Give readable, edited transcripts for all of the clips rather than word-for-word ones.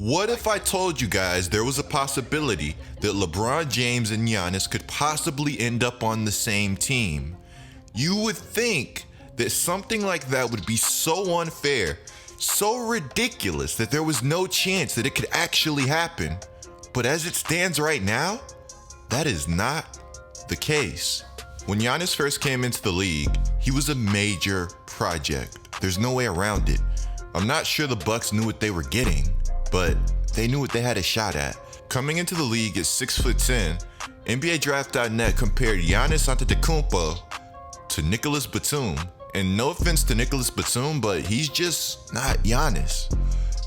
What if I told you guys there was a possibility that LeBron James and Giannis could possibly end up on the same team? You would think that something like that would be so unfair, so ridiculous that there was no chance that it could actually happen. But as it stands right now, that is not the case. When Giannis first came into the league, he was a major project. There's no way around it. I'm not sure the Bucks knew what they were getting, but they knew what they had a shot at. Coming into the league at 6'10", NBA Draft.net compared Giannis Antetokounmpo to Nicolas Batum. And no offense to Nicolas Batum, but he's just not Giannis.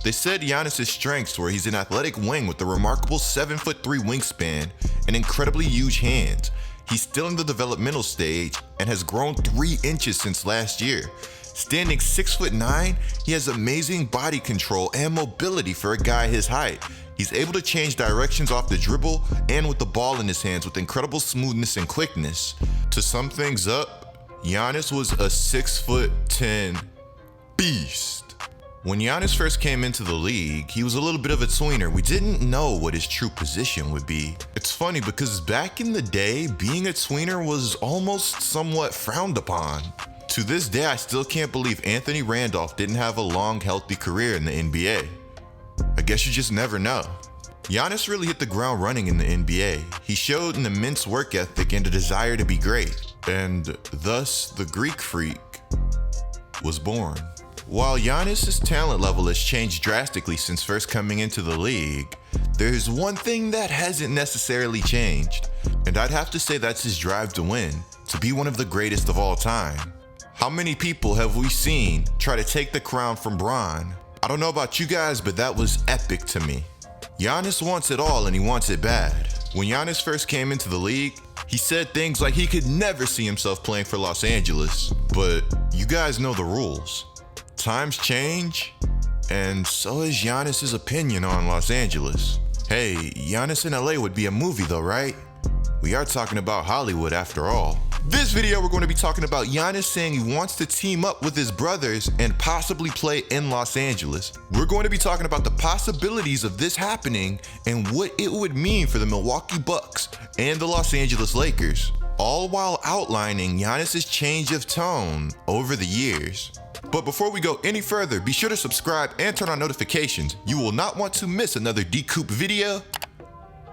They said Giannis' strengths were he's an athletic wing with a remarkable 7'3" wingspan and incredibly huge hands. He's still in the developmental stage and has grown 3 inches since last year. Standing 6'9", he has amazing body control and mobility for a guy his height. He's able to change directions off the dribble and with the ball in his hands with incredible smoothness and quickness. To sum things up, Giannis was a 6'10" beast. When Giannis first came into the league, he was a little bit of a tweener. We didn't know what his true position would be. It's funny because back in the day, being a tweener was almost somewhat frowned upon. To this day, I still can't believe Anthony Randolph didn't have a long, healthy career in the NBA. I guess you just never know. Giannis really hit the ground running in the NBA. He showed an immense work ethic and a desire to be great, and thus the Greek Freak was born. While Giannis' talent level has changed drastically since first coming into the league, there's one thing that hasn't necessarily changed, and I'd have to say that's his drive to win, to be one of the greatest of all time. How many people have we seen try to take the crown from Bron? I don't know about you guys, but that was epic to me. Giannis wants it all and he wants it bad. When Giannis first came into the league, he said things like he could never see himself playing for Los Angeles. But you guys know the rules. Times change, and so is Giannis' opinion on Los Angeles. Hey, Giannis in LA would be a movie though, right? We are talking about Hollywood after all. This video, we're going to be talking about Giannis saying he wants to team up with his brothers and possibly play in Los Angeles. We're going to be talking about the possibilities of this happening and what it would mean for the Milwaukee Bucks and the Los Angeles Lakers, all while outlining Giannis' change of tone over the years. But before we go any further, be sure to subscribe and turn on notifications. You will not want to miss another GETLIKECOOP video.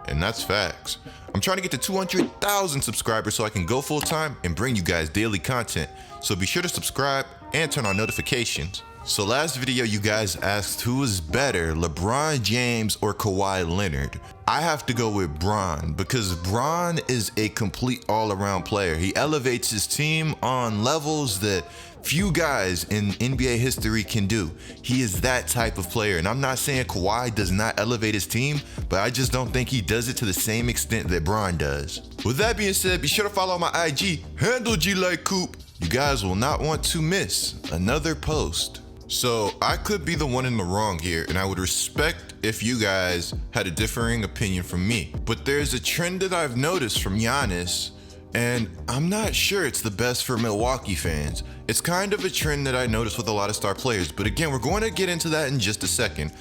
And that's facts. I'm trying to get to 200,000 subscribers so I can go full time and bring you guys daily content. So be sure to subscribe and turn on notifications. So last video you guys asked who is better, LeBron James or Kawhi Leonard. I have to go with Bron because Bron is a complete all-around player. He elevates his team on levels that few guys in NBA history can do. He is that type of player, and I'm not saying Kawhi does not elevate his team, but I just don't think he does it to the same extent that Bron does. With that being said, be sure to follow my IG, handle GETLIKECOOP. You guys will not want to miss another post. So I could be the one in the wrong here, and I would respect if you guys had a differing opinion from me. But there's a trend that I've noticed from Giannis, and I'm not sure it's the best for Milwaukee fans. It's kind of a trend that I noticed with a lot of star players, but again, we're going to get into that in just a second.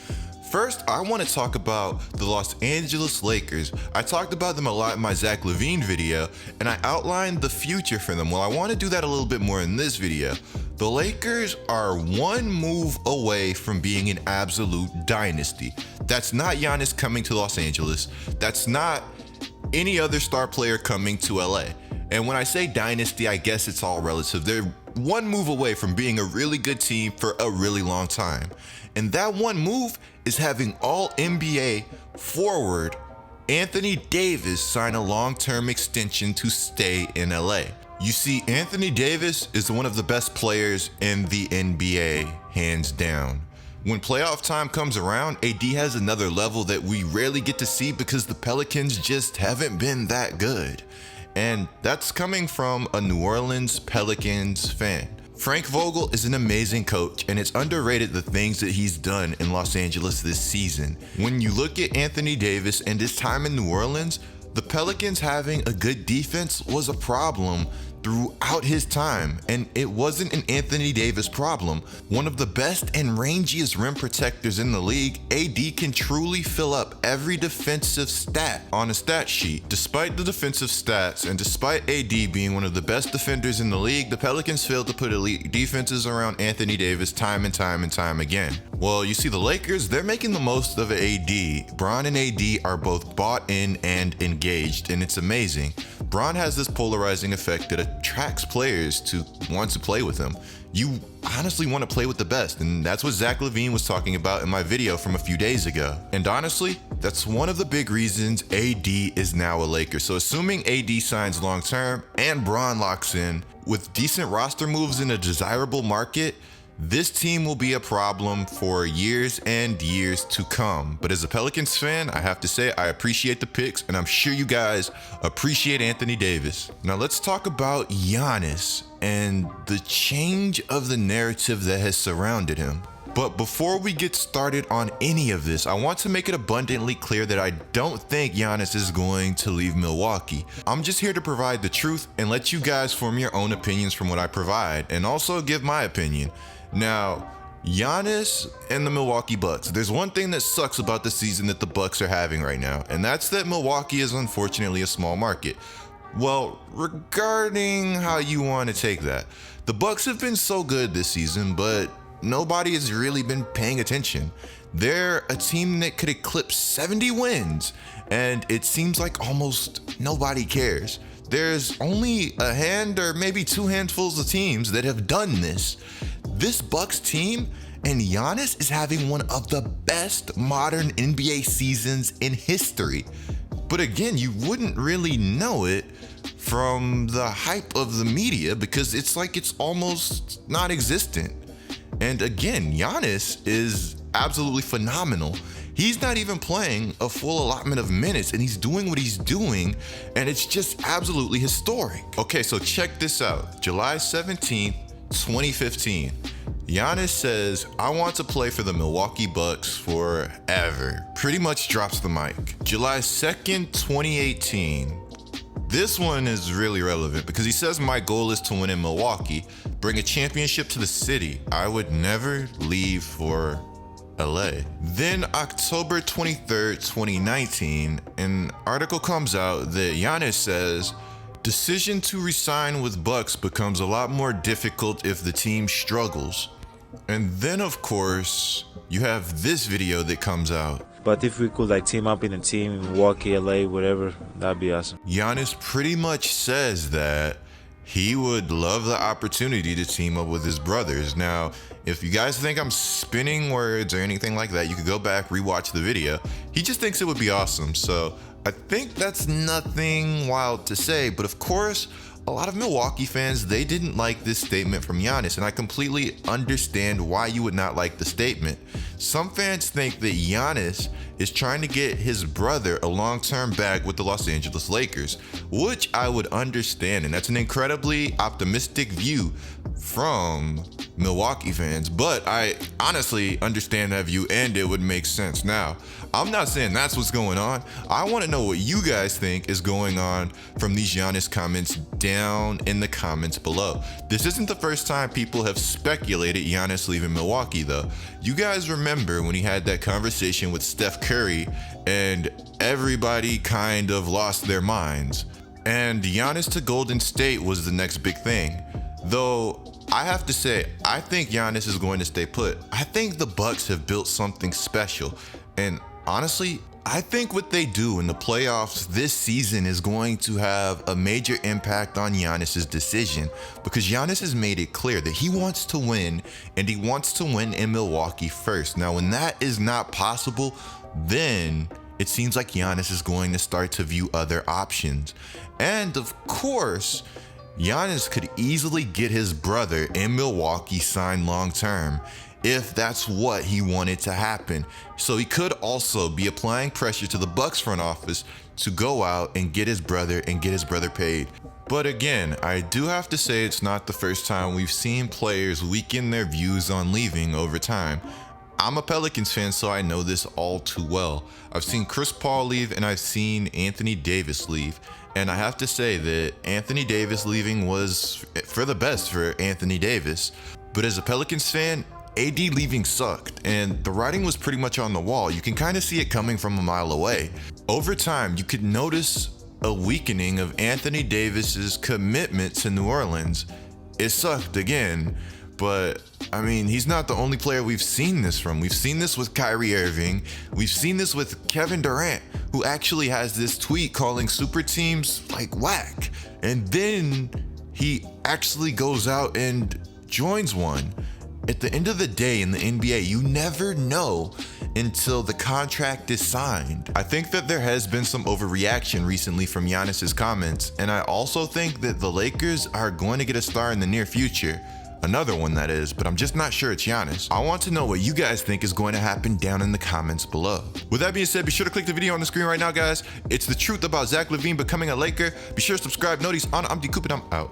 First, I want to talk about the Los Angeles Lakers. I talked about them a lot in my Zach LaVine video, and I outlined the future for them. Well, I want to do that a little bit more in this video. The Lakers are one move away from being an absolute dynasty. That's not Giannis coming to Los Angeles. That's not any other star player coming to LA. And when I say dynasty, I guess it's all relative. They're one move away from being a really good team for a really long time. And that one move is having all NBA forward Anthony Davis sign a long-term extension to stay in LA. You see, Anthony Davis is one of the best players in the NBA, hands down. When playoff time comes around, AD has another level that we rarely get to see because the Pelicans just haven't been that good. And that's coming from a New Orleans Pelicans fan. Frank Vogel is an amazing coach, and it's underrated the things that he's done in Los Angeles this season. When you look at Anthony Davis and his time in New Orleans, the Pelicans having a good defense was a problem throughout his time, and it wasn't an Anthony Davis problem. One of the best and rangiest rim protectors in the league, AD can truly fill up every defensive stat on a stat sheet. Despite the defensive stats and despite AD being one of the best defenders in the league, the Pelicans failed to put elite defenses around Anthony Davis time and time again. Well, you see, the Lakers, they're making the most of AD. Bron and AD are both bought in and engaged, and it's amazing. Bron has this polarizing effect that attracts players to want to play with him. You honestly want to play with the best, and that's what Zach LaVine was talking about in my video from a few days ago. And honestly, that's one of the big reasons AD is now a Laker. So assuming AD signs long term and Bron locks in, with decent roster moves in a desirable market, this team will be a problem for years and years to come. But as a Pelicans fan, I have to say I appreciate the picks, and I'm sure you guys appreciate Anthony Davis. Now let's talk about Giannis and the change of the narrative that has surrounded him. But before we get started on any of this, I want to make it abundantly clear that I don't think Giannis is going to leave Milwaukee. I'm just here to provide the truth and let you guys form your own opinions from what I provide, and also give my opinion. Now, Giannis and the Milwaukee Bucks. There's one thing that sucks about the season that the Bucks are having right now, and that's that Milwaukee is unfortunately a small market. Well, regarding how you want to take that, the Bucks have been so good this season, but nobody has really been paying attention. They're a team that could eclipse 70 wins, and it seems like almost nobody cares. There's only a hand or maybe two handfuls of teams that have done this. This Bucks team and Giannis is having one of the best modern NBA seasons in history. But again, you wouldn't really know it from the hype of the media because it's like it's almost non-existent. And again, Giannis is absolutely phenomenal. He's not even playing a full allotment of minutes, and he's doing what he's doing, and it's just absolutely historic. Okay, so check this out. July 17th, 2015. Giannis says, "I want to play for the Milwaukee Bucks forever." Pretty much drops the mic. July 2nd, 2018. This one is really relevant because he says, "My goal is to win in Milwaukee, bring a championship to the city. I would never leave for LA." Then October 23rd, 2019, an article comes out that Giannis says, "Decision to resign with Bucks becomes a lot more difficult if the team struggles." And then of course, you have this video that comes out. But if we could team up in a team, Milwaukee, LA, whatever, that'd be awesome. Giannis pretty much says that he would love the opportunity to team up with his brothers. Now, if you guys think I'm spinning words or anything like that, you could go back, rewatch the video. He just thinks it would be awesome. So I think that's nothing wild to say, but of course, a lot of Milwaukee fans, they didn't like this statement from Giannis, and I completely understand why you would not like the statement. Some fans think that Giannis is trying to get his brother a long-term bag with the Los Angeles Lakers, which I would understand, and that's an incredibly optimistic view from Milwaukee fans, but I honestly understand that view and it would make sense. Now, I'm not saying that's what's going on. I want to know what you guys think is going on from these Giannis comments down in the comments below. This isn't the first time people have speculated Giannis leaving Milwaukee though. You guys remember when he had that conversation with Steph Curry and everybody kind of lost their minds. And Giannis to Golden State was the next big thing. Though I have to say, I think Giannis is going to stay put. I think the Bucks have built something special. And honestly, I think what they do in the playoffs this season is going to have a major impact on Giannis's decision, because Giannis has made it clear that he wants to win, and he wants to win in Milwaukee first. Now, when that is not possible, then it seems like Giannis is going to start to view other options. And of course, Giannis could easily get his brother in Milwaukee signed long term if that's what he wanted to happen. So he could also be applying pressure to the Bucks front office to go out and get his brother paid. But again, I do have to say it's not the first time we've seen players weaken their views on leaving over time. I'm a Pelicans fan, so I know this all too well. I've seen Chris Paul leave and I've seen Anthony Davis leave. And I have to say that Anthony Davis leaving was for the best for Anthony Davis. But as a Pelicans fan, AD leaving sucked, and the writing was pretty much on the wall. You can kind of see it coming from a mile away. Over time, you could notice a weakening of Anthony Davis's commitment to New Orleans. It sucked again, but I mean, he's not the only player we've seen this from. We've seen this with Kyrie Irving. We've seen this with Kevin Durant, who actually has this tweet calling super teams like whack. And then he actually goes out and joins one. At the end of the day in the NBA, you never know until the contract is signed. I think that there has been some overreaction recently from Giannis's comments, and I also think that the Lakers are going to get a star in the near future. Another one, that is, but I'm just not sure it's Giannis. I want to know what you guys think is going to happen down in the comments below. With that being said, be sure to click the video on the screen right now, guys. It's the truth about Zach LaVine becoming a Laker. Be sure to subscribe, notice on I'm GETLIKECOOP, and I'm out.